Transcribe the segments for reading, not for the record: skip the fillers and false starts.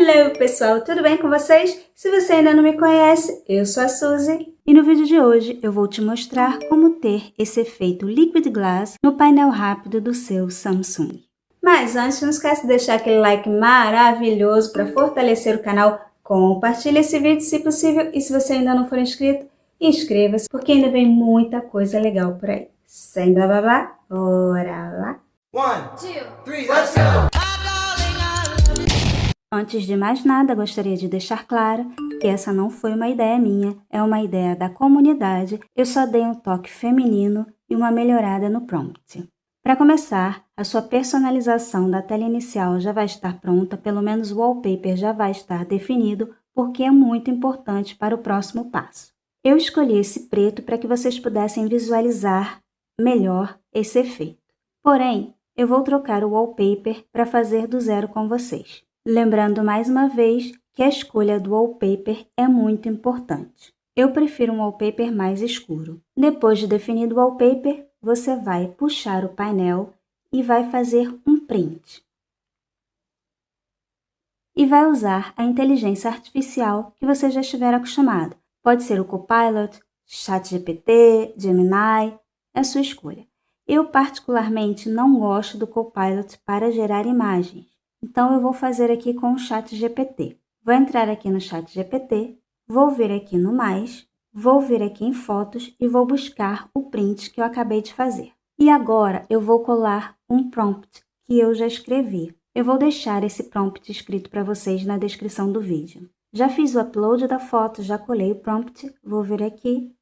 Hello pessoal, tudo bem com vocês? Se você ainda não me conhece, eu sou a Suzy e no vídeo de hoje eu vou te mostrar como ter esse efeito Liquid Glass no painel rápido do seu Samsung. Mas antes, não esquece de deixar aquele like maravilhoso para fortalecer o canal, compartilhe esse vídeo se possível e se você ainda não for inscrito, inscreva-se porque ainda vem muita coisa legal por aí. Sem blá blá blá, bora lá! 1, 2, 3, let's go! Antes de mais nada, gostaria de deixar claro que essa não foi uma ideia minha, é uma ideia da comunidade, eu só dei um toque feminino e uma melhorada no prompt. Para começar, a sua personalização da tela inicial já vai estar pronta, pelo menos o wallpaper já vai estar definido, porque é muito importante para o próximo passo. Eu escolhi esse preto para que vocês pudessem visualizar melhor esse efeito. Porém, eu vou trocar o wallpaper para fazer do zero com vocês. Lembrando mais uma vez que a escolha do wallpaper é muito importante. Eu prefiro um wallpaper mais escuro. Depois de definido o wallpaper, você vai puxar o painel e vai fazer um print. E vai usar a inteligência artificial que você já estiver acostumado. Pode ser o Copilot, ChatGPT, Gemini, é a sua escolha. Eu particularmente não gosto do Copilot para gerar imagens. Então, eu vou fazer aqui com o ChatGPT. Vou entrar aqui no ChatGPT, vou vir aqui no mais, vou vir aqui em fotos e vou buscar o print que eu acabei de fazer. E agora, eu vou colar um prompt que eu já escrevi. Eu vou deixar esse prompt escrito para vocês na descrição do vídeo. Já fiz o upload da foto, já colei o prompt, vou vir aqui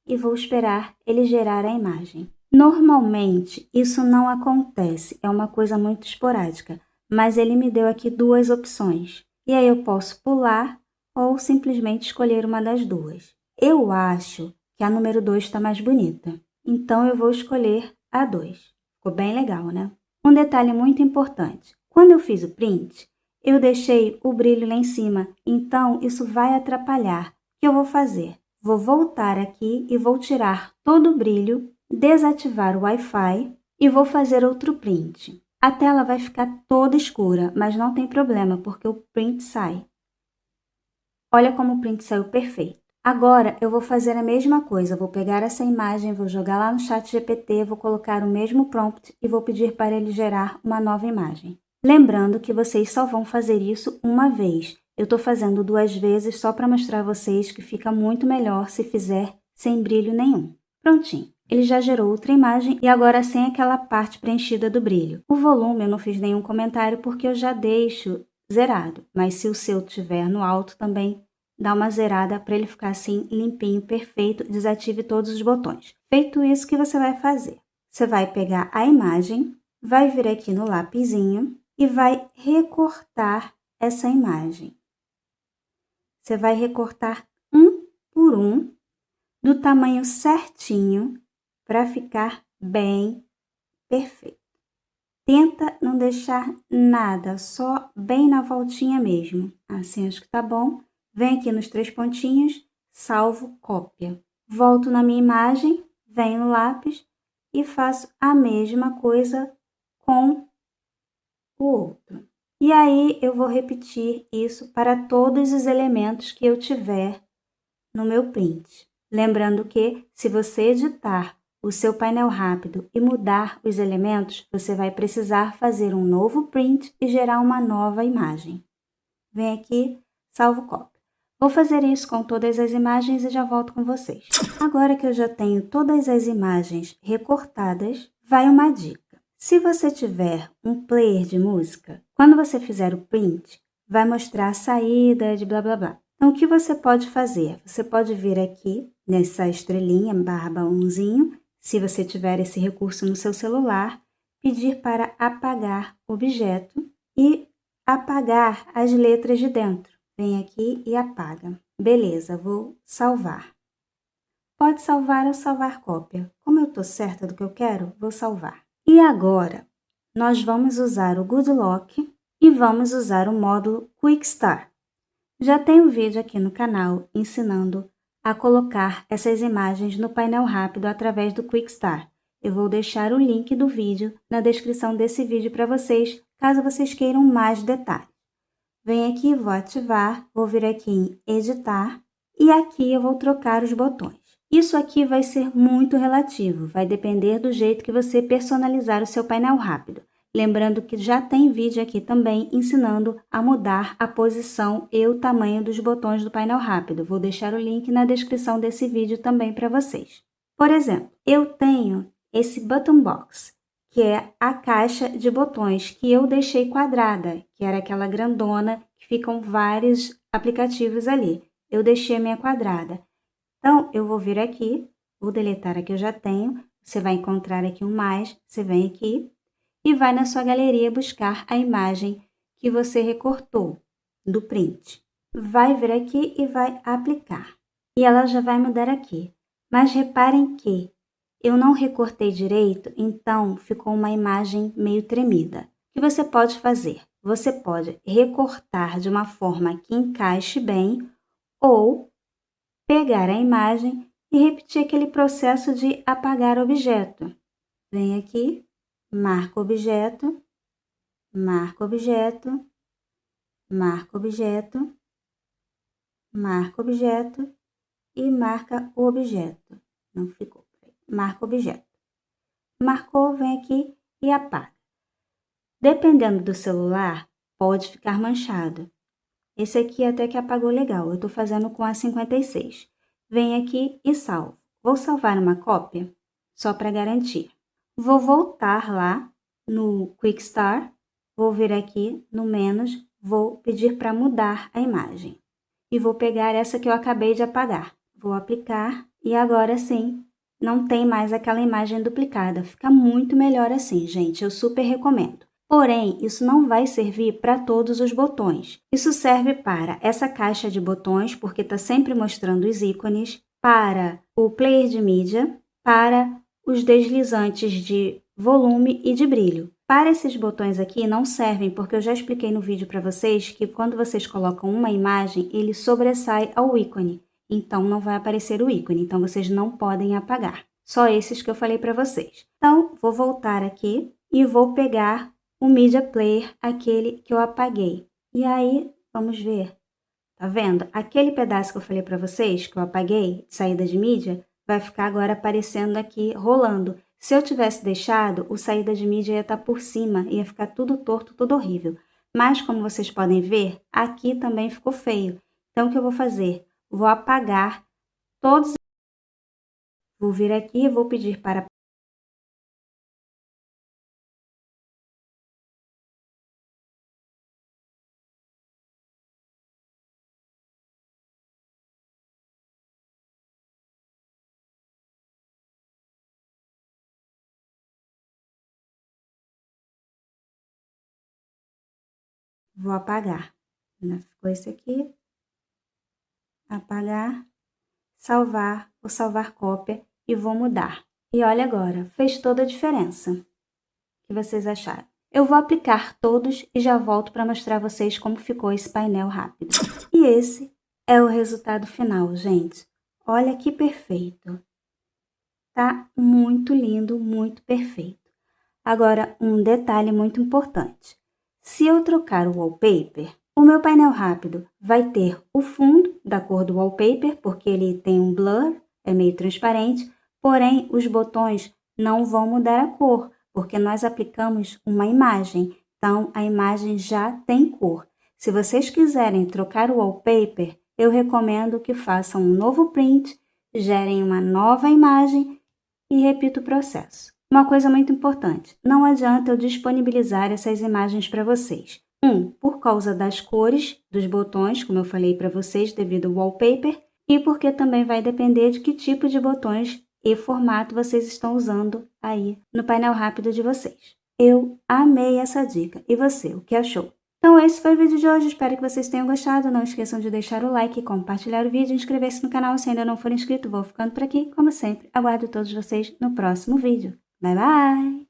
e vou esperar ele gerar a imagem. Normalmente, isso não acontece, é uma coisa muito esporádica. Mas ele me deu aqui duas opções. E aí eu posso pular ou simplesmente escolher uma das duas. Eu acho que a número 2 está mais bonita. Então eu vou escolher a 2. Ficou bem legal, né? Um detalhe muito importante. Quando eu fiz o print, eu deixei o brilho lá em cima. Então isso vai atrapalhar. O que eu vou fazer? Vou voltar aqui e vou tirar todo o brilho, desativar o Wi-Fi e vou fazer outro print. A tela vai ficar toda escura, mas não tem problema, porque o print sai. Olha como o print saiu perfeito. Agora, eu vou fazer a mesma coisa. Vou pegar essa imagem, vou jogar lá no ChatGPT, vou colocar o mesmo prompt e vou pedir para ele gerar uma nova imagem. Lembrando que vocês só vão fazer isso uma vez. Eu estou fazendo 2 vezes só para mostrar a vocês que fica muito melhor se fizer sem brilho nenhum. Prontinho. Ele já gerou outra imagem e agora sem aquela parte preenchida do brilho. O volume eu não fiz nenhum comentário porque eu já deixo zerado, mas se o seu tiver no alto também dá uma zerada para ele ficar assim limpinho, perfeito, desative todos os botões. Feito isso, o que você vai fazer? Você vai pegar a imagem, vai vir aqui no lapisinho e vai recortar essa imagem. Você vai recortar um por um, do tamanho certinho, para ficar bem perfeito. Tenta não deixar nada, só bem na voltinha mesmo. Assim acho que tá bom. Vem aqui nos 3 pontinhos, salvo cópia. Volto na minha imagem, venho no lápis e faço a mesma coisa com o outro. E aí eu vou repetir isso para todos os elementos que eu tiver no meu print. Lembrando que, se você editar o seu painel rápido e mudar os elementos, você vai precisar fazer um novo print e gerar uma nova imagem. Vem aqui, salvo cópia. Vou fazer isso com todas as imagens e já volto com vocês. Agora que eu já tenho todas as imagens recortadas, vai uma dica. Se você tiver um player de música, quando você fizer o print, vai mostrar a saída de blá blá blá. Então, o que você pode fazer? Você pode vir aqui nessa estrelinha, /1zinho, se você tiver esse recurso no seu celular, pedir para apagar o objeto e apagar as letras de dentro. Vem aqui e apaga. Beleza, vou salvar. Pode salvar ou salvar cópia. Como eu estou certa do que eu quero, vou salvar. E agora, nós vamos usar o Good Lock e vamos usar o módulo Quick Start. Já tem um vídeo aqui no canal ensinando a colocar essas imagens no painel rápido através do Quick Start. Eu vou deixar o link do vídeo na descrição desse vídeo para vocês, caso vocês queiram mais detalhes. venho aqui, vou ativar, vou vir aqui em editar e aqui eu vou trocar os botões. Isso aqui vai ser muito relativo, vai depender do jeito que você personalizar o seu painel rápido. Lembrando que já tem vídeo aqui também ensinando a mudar a posição e o tamanho dos botões do painel rápido. Vou deixar o link na descrição desse vídeo também para vocês. Por exemplo, eu tenho esse button box, que é a caixa de botões que eu deixei quadrada, que era aquela grandona que ficam vários aplicativos ali. Eu deixei a minha quadrada. Então, eu vou vir aqui, vou deletar a que eu já tenho, você vai encontrar aqui um mais, você vem aqui e vai na sua galeria buscar a imagem que você recortou do print. Vai vir aqui e vai aplicar. E ela já vai mudar aqui. Mas reparem que eu não recortei direito, então ficou uma imagem meio tremida. O que você pode fazer? Você pode recortar de uma forma que encaixe bem ou pegar a imagem e repetir aquele processo de apagar objeto. Vem aqui, marca objeto, marca objeto, marca objeto, marca objeto e marca o objeto. Não ficou. Marca objeto. Marcou, vem aqui e apaga. Dependendo do celular, pode ficar manchado. Esse aqui até que apagou legal, eu estou fazendo com a 56. Vem aqui e salvo. Vou salvar uma cópia, só para garantir. Vou voltar lá no Quick Start, vou vir aqui no menos, vou pedir para mudar a imagem. E vou pegar essa que eu acabei de apagar. Vou aplicar e agora sim, não tem mais aquela imagem duplicada. Fica muito melhor assim, gente, eu super recomendo. Porém, isso não vai servir para todos os botões. Isso serve para essa caixa de botões, porque está sempre mostrando os ícones, para o player de mídia, para os deslizantes de volume e de brilho. Para esses botões aqui não servem, porque eu já expliquei no vídeo para vocês que quando vocês colocam uma imagem, ele sobressai ao ícone. Então, não vai aparecer o ícone, então vocês não podem apagar. Só esses que eu falei para vocês. Então, vou voltar aqui e vou pegar o Media Player, aquele que eu apaguei. E aí, vamos ver. Tá vendo? Aquele pedaço que eu falei para vocês, que eu apaguei, de saída de mídia, vai ficar agora aparecendo aqui, rolando. Se eu tivesse deixado, o saída de mídia ia estar por cima, ia ficar tudo torto, tudo horrível. Mas, como vocês podem ver, aqui também ficou feio. Então, o que eu vou fazer? Vou apagar todos. Vou vir aqui e vou pedir para vou apagar. Ficou esse aqui. Apagar, salvar, vou salvar cópia e vou mudar. E olha agora, fez toda a diferença. O que vocês acharam? Eu vou aplicar todos e já volto para mostrar a vocês como ficou esse painel rápido. E esse é o resultado final, gente. Olha que perfeito. Tá muito lindo, muito perfeito. Agora, um detalhe muito importante. Se eu trocar o wallpaper, o meu painel rápido vai ter o fundo da cor do wallpaper, porque ele tem um blur, é meio transparente, porém os botões não vão mudar a cor, porque nós aplicamos uma imagem, então a imagem já tem cor. Se vocês quiserem trocar o wallpaper, eu recomendo que façam um novo print, gerem uma nova imagem e repita o processo. Uma coisa muito importante, não adianta eu disponibilizar essas imagens para vocês. Por causa das cores dos botões, como eu falei para vocês, devido ao wallpaper, e porque também vai depender de que tipo de botões e formato vocês estão usando aí no painel rápido de vocês. Eu amei essa dica. E você, o que achou? Então esse foi o vídeo de hoje, espero que vocês tenham gostado. Não esqueçam de deixar o like, compartilhar o vídeo e inscrever-se no canal se ainda não for inscrito. Vou ficando por aqui, como sempre. Aguardo todos vocês no próximo vídeo. Bye, bye!